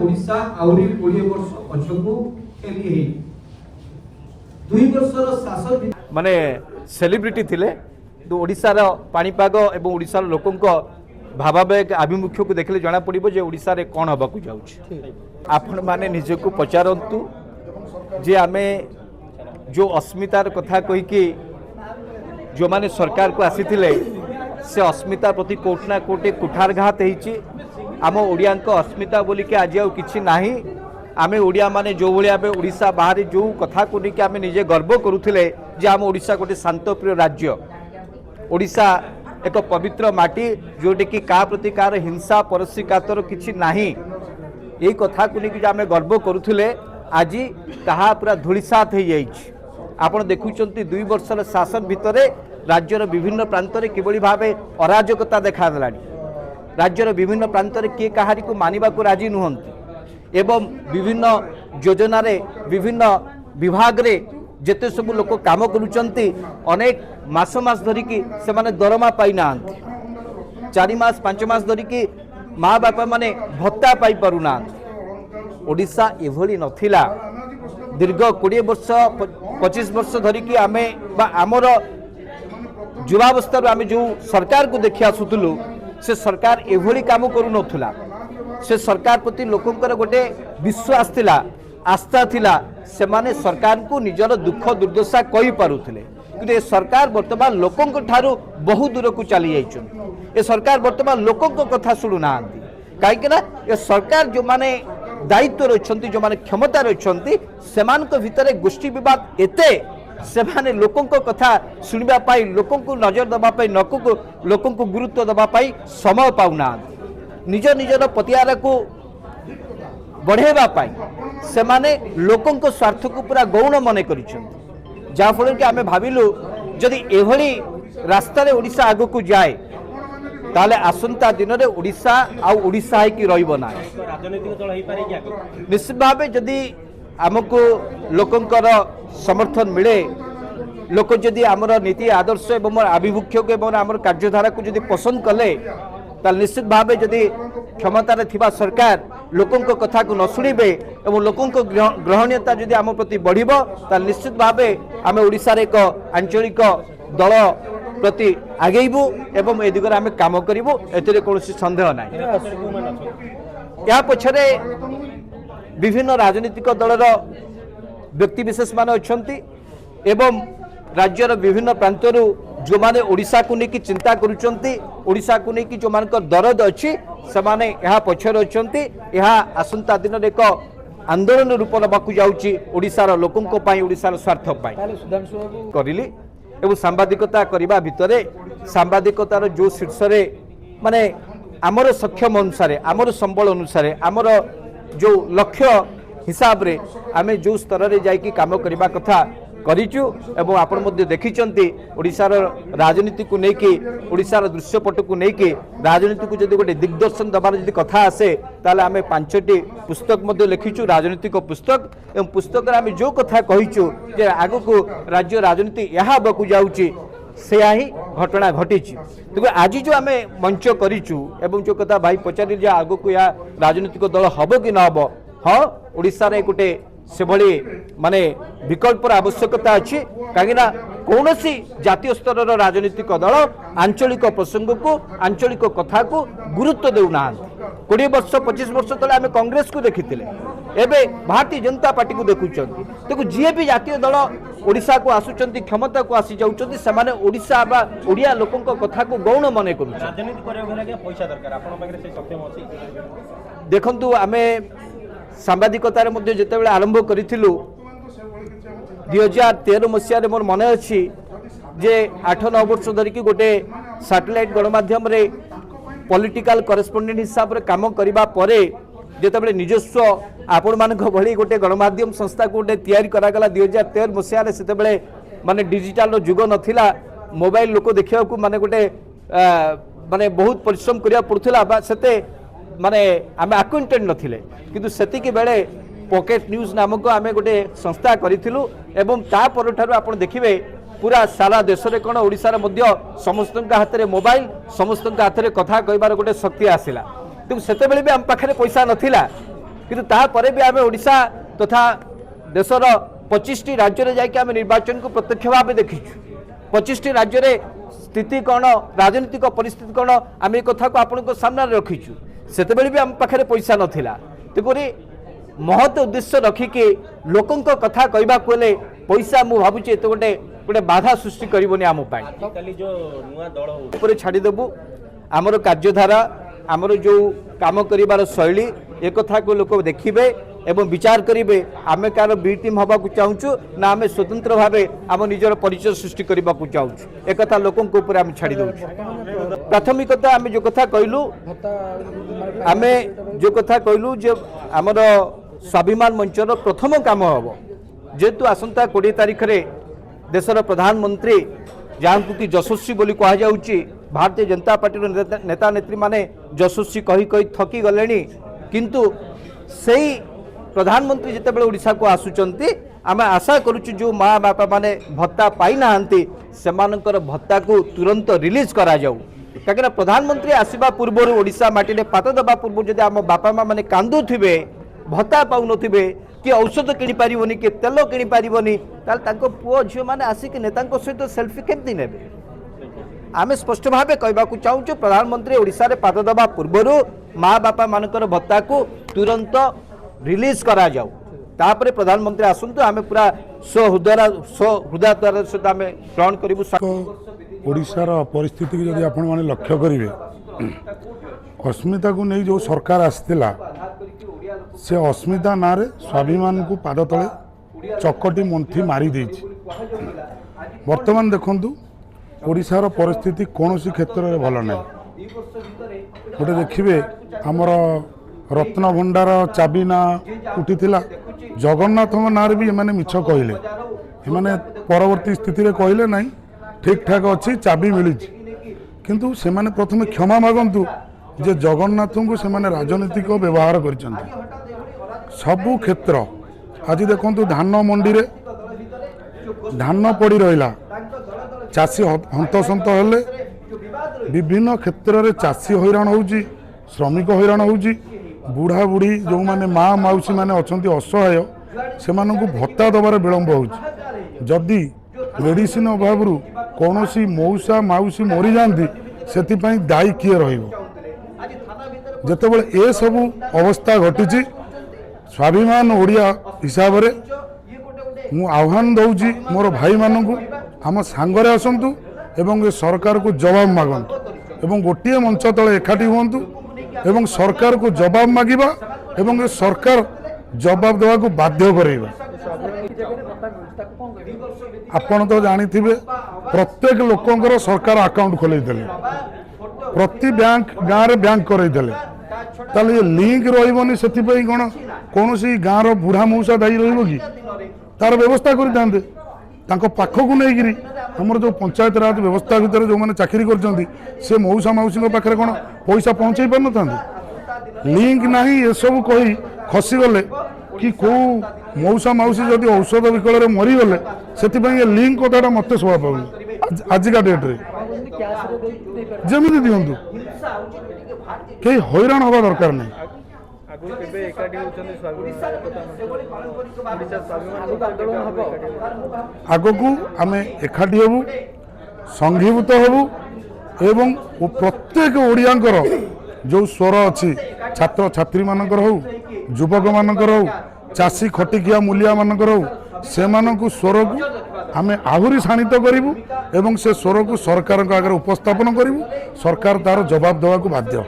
ओडिशा आउरी 20 वर्ष पछकू एली 2 वर्षर शासन माने सेलिब्रिटी थिले तो ओडिशार पाणीपाग एवं ओडिशार लोकों भावावेग आभिमुख्य को देखले जना पड़िबो जे ओडिशा रे कोन हबा को जाउछ आपण माने निजको पचारंतु जे आमे जो अस्मितार कथा कहि कि जो माने सरकार को आसीथिले से अस्मिता प्रति कोटना कोटे कुठारघात हेछि आम ओडिया अस्मिता बोली के आज किछि नाही आमे ओडिया माने जो भलिया ओडिशा बाहर जो कथा को लेकिन आमे निजे गर्व करुथिले जे आम ओडिशा गोटे शांतप्रिय राज्य ओडिशा एक पवित्र माटी जोटे कि का प्रति कार हिंसा परसिकातर किछि नाही यही कथा को लेकिन आमे गर्व करुथिले आज ताहा पूरा धूलिसात हो जाइछि आपण देखुचंती 2 वर्षर शासन भितरे राज्यर विभिन्न प्रांतरे किबळी भाबे अराजकता देखा देलानी राज्यर विभिन्न प्रांतरे के कहारी को मानिबा को राजी नुहंती एवं विभिन्न योजना रे विभिन्न विभाग रे जेते सब लोक काम करूचंती अनेक मास मास धरिकी से माने दरमा पाई नांती 4 मास 5 मास धरिकी माँ बापा माने भत्ता पाई पारु नांती ओडिशा एभली नथिला दीर्घ 20 वर्ष 25 वर्ष धरिकी आमे बा आमर युवावस्था आमे जो सरकार को देखि आसुतलु से सरकार एभली काम करू नथुला से सरकार प्रति लोकंकर गोटे विश्वास थिला आस्था थिला से माने सरकार को निजर दुख दुर्दशा कहि पारुथिले कि सरकार वर्तमान लोकंक ठारू बहु दूर को चली जाइछन ए सरकार वर्तमान लोकंक कथा सुनु नांती काहे कि ना ए सरकार जो माने दायित्व रहिछंती जो माने क्षमता रहिछंती सेमानक भितरे गोष्ठी विवाद एते से माने लोकंक कथा सुनिबा पाई लोकंक नजर दबा पाई लोकंक गुरुत्व दबा पाई समय पाउना निज निजर पतियार को बढ़ेबा पाई से माने लोकंक स्वार्थ को पूरा गौण मने करिछंती जा फल कि आमे भाबिलु जदि एभली रास्ता रे ओडिशा आगो को जाए ताले आसंता दिन रे ओडिशा आ ओडिशा है कि रहिबो ना राजनीतिक दल होई पारे कि निश्चित भाव जदि आमको लोकंकर समर्थन मिले लोक जदि आमर नीति आदर्श एवं आभिमुख्य को एवं आमर कार्यधारा को जदि पसंद कले ताल निश्चित भाव जदि क्षमतार थिबा सरकार लोकंक कथा को न शुणिबे एवं लोकंक ग्रहणीयता जदि आम प्रति बढ़िबो ताल निश्चित भाव आम ओडिशा रे एक आंचलिक दल प्रति आगेबू एवं ए दिगरे आम काम करिबू एतिरे कोनोसी संदेह नाही या पछरे विभिन्न राजनीतिक दलर व्यक्ति विशेष मान अच्छी एवं राज्यर विभिन्न प्रांतरू जो माने ओडिशा को लेकिन चिंता करुचंती ओडिशा को लेकिन जो मान दरद अच्छी से माने यहाँ पछर अच्छी यहाँ आसंता दिन एक आंदोलन रूप नबाकू जाउची ओडिशार लोकंक पई ओडिशार स्वार्थ पई करिली एवं सांबादिकता करबा भितरे सांबादिकतार जो शीर्ष रे माने आमर सक्षम अनुसार आमर संबल अनुसार आमर जो लक्ष्य हिसाब रे आमे जो स्तर रे जाई काम करबा कथा करिचु एवं आपण मध्ये देखिचंती ओडिशार राजनीति को नेकी ओडिशार दृश्यपट को नेकी राजनीति को जदि गोटे दिग्दर्शन दबार जदि कथा आसे ताले आमे 5टी पुस्तक मध्ये लिखिचु राजनीतिक पुस्तक एवं पुस्तक रे आमे जो कथा कहिचु जे आगो को राज्य राजनीति यहा बकु जाउची से ही घटना घटी तेज आज जो आम मंच करूँ एवं जो कथा भाई पचारि जे आग को या राजनीतिक दल हम कि न हम हाँ ओडिशा रे गोटे से भली माने विकल्पर आवश्यकता अच्छी कहीं कौन सी जातीय स्तर राजनीतिक दल आंचलिक प्रसंग को आंचलिक कथा को गुरुत्व देना 20 वर्ष 25 वर्ष तले आम कांग्रेस को देखी एबे भारतीय जनता पार्टी को देखुं देखो जी भी जातीय दल ओडिशा को आसुचंती क्षमता को आसी जाउचंती समाने ओडिशा बा ओडिया लोकंक कथा को गौण मने करू राजनीति करे गेला पैसा दरकार आपन पाखरे से सक्षम अछि देखंतु आमे सांबादिकतार मध्य जेतेबेले आरंभ करिथिलु 2013 मसिया रे मोर मने अछि जे 8-9 वर्ष धरिकी गोटे सैटेलाइट गणमाध्यम रे पॉलिटिकल करेस्पोंडेंट हिसाब रे काम करिबा परे जेतेबेले निजस्व आपण मानक भली गोटे गणमाध्यम संस्था को गोटे तैयारी करा गला 2013 मसिया रे सेतेबेले माने डिजिटल रो जुग नथिला मोबाइल लोक देखिया को माने गोटे माने बहुत परिश्रम करिया पड़थला बा सेते माने आमे अकाउंटेंट नथिले किंतु सेतिकी बेले पॉकेट न्यूज नामक आमे गोटे संस्था करिथिलु एवं ता परठारु आपण देखिबे पूरा सारा देश रे कोन ओडिसा रे मध्य समस्त हाथ रे मोबाइल समस्त हाथ रे कथा कहबार गोटे शक्ति आसिला किंतु सेते बेले भी आम पाखरे पैसा नथिला किंतु तापरे भी आम ओडिशा तथा देशर 25टी राज्य में जाकि आम निर्वाचन को प्रत्यक्ष भाव देखीचु 25टी राज्य में स्थिति कौन राजनीतिक परिस्थिति कौन आम एक कथा को आपण सामने रखीचु से भी आम पाखे पैसा नाला तेपरी महत उद्देश्य रखिकी लोकों कथा कहवाक पैसा मु भावुँ एत गोटे गोटे बाधा सृष्टि करबनी आम पर छाड़देबू आमर कार्यधारा आमर जो काम करिवार शैली एक कथा को लोक देखिबे एवं विचार करेंगे आम कार बी टीम हवा चाहूँ ना आम स्वतंत्र भाव आम निजर परिचय सृष्टि करने को चाहूँ एक कथा लोकों ऊपर आम छाड़ी दौ प्राथमिकता आम जो कथा कहलु आम जो कथा कहलु जे आमर स्वाभिमान मंचर प्रथम काम हम जेहेतु आसंता 20 तारिख रे देशर प्रधानमंत्री जहाँ कि यशस्वी बोली कहुच्छी भारतीय जनता पार्टी नेता नेत्री माने यशस्वी कही कही थकी गले किंतु सही प्रधानमंत्री जिते बड़े ओडिशा को आसुचंती आम आशा करुचु जो माँ बापा माने भत्ता पाई नाहांती सेमानकर भत्ता को तुरंत रिलीज करा जाऊ कहीं प्रधानमंत्री आसवा पूर्व ओडिशा माटी में पात दबा पूर्व जब आम बापा माँ मैंने कांदुवे भत्ता पाऊन कि औषध किणी पारिबनी कि तेल किणी पारिबनी ताको पुओ झियो माने आसिक नेता सहित सेल्फी केमती नेबे आम स्पष्ट भाव कहवाक चाहूँ प्रधानमंत्री ओडिशा रे पाद दबा पूर्व माँ बापा मानकर भत्ता को तुरंत रिलीज करा जाऊ तापरे प्रधानमंत्री आसतु आम पूरा हृदय सहित आम ग्रहण करूँ ओडिशार परिस्थिति की जदि आपण माने लक्ष्य करेंगे अस्मिता को नहीं जो सरकार आसला से अस्मिता ना रे स्वाभिमान को पाद तले चकटी मंथी मारी देछि वर्तमान देखंतु ओडिशार परिस्थिति कौन सी क्षेत्र में भल ना गोटे देखिए आमर रत्न भंडार चाबी ना उठी जगन्नाथ ना भी एमाने मिछ कहले एमाने परवर्ती स्थिति रे कहले नहीं ठीक ठाक अच्छी चाबी मिली किंतु से माने प्रथमे क्षमा मागंतु जे जगन्नाथ को से माने राजनीतिक व्यवहार करचंती सबु क्षेत्र आज देखंतु धान मंडी रे धान पड़ी रहिला चाषी हंतसंत हेले विभिन्न क्षेत्र में चाषी हैरान होउची श्रमिक हैरान होउची बुढ़ा बुढ़ी जो माने माँ मौसी माने अछंती असहाय से मानकु भत्ता दबार विलंब होउची जदि मेडिसिन अभाव कौन सी मौसा मौसी मरी जाती से दायी किए रतबले ए सबू अवस्था घटी स्वाभिमान ओडिया हिसाब से मु आह्वान दौची मोर भाई मानू आम सांगरे आसतु एवं सरकार को जवाब मागंतु एवं गोटे मंच तले एकाठी हुंतु एवं सरकार को जवाब मागिबा एवं सरकार जवाब देवा को बाध्य करेबा आपण तो जानी प्रत्येक लोकंकर सरकार अकाउंट खोल प्रति बैंक गाँव में बैंक करते ताले लिंक रही से कौन सी गाँव बुढ़ा मौसा दायी रही तार व्यवस्था करते पाखक नहीं आमर जो पंचायत राज व्यवस्था भितर जो मैंने चाकरी कर मौसा मौसी पाखे कौन पैसा पहुँचे पार न लिंक ना ये सब कही खसीगले कि कौ मौसा मौसी जदि औषध विकल मरीगले से लिंक कथाटा मत शोभा पाऊनी आजिका डेट्रे जमी दिंतु कहीं हैरान हवा दरकार नहीं आग को आम एकाठी हबू संघीभूत हबू एवं प्रत्येक ओडियांकर जो स्वर अच्छी छात्र छात्री मानकर हो युवक मानकर हो चाषी खटिकिया मूलिया मानकर हो से स्वर को आम आहरी शाणित करूँ एवं से स्वर को सरकार आगे उपस्थापन करूँ सरकार तार जवाब देवा बाध्य।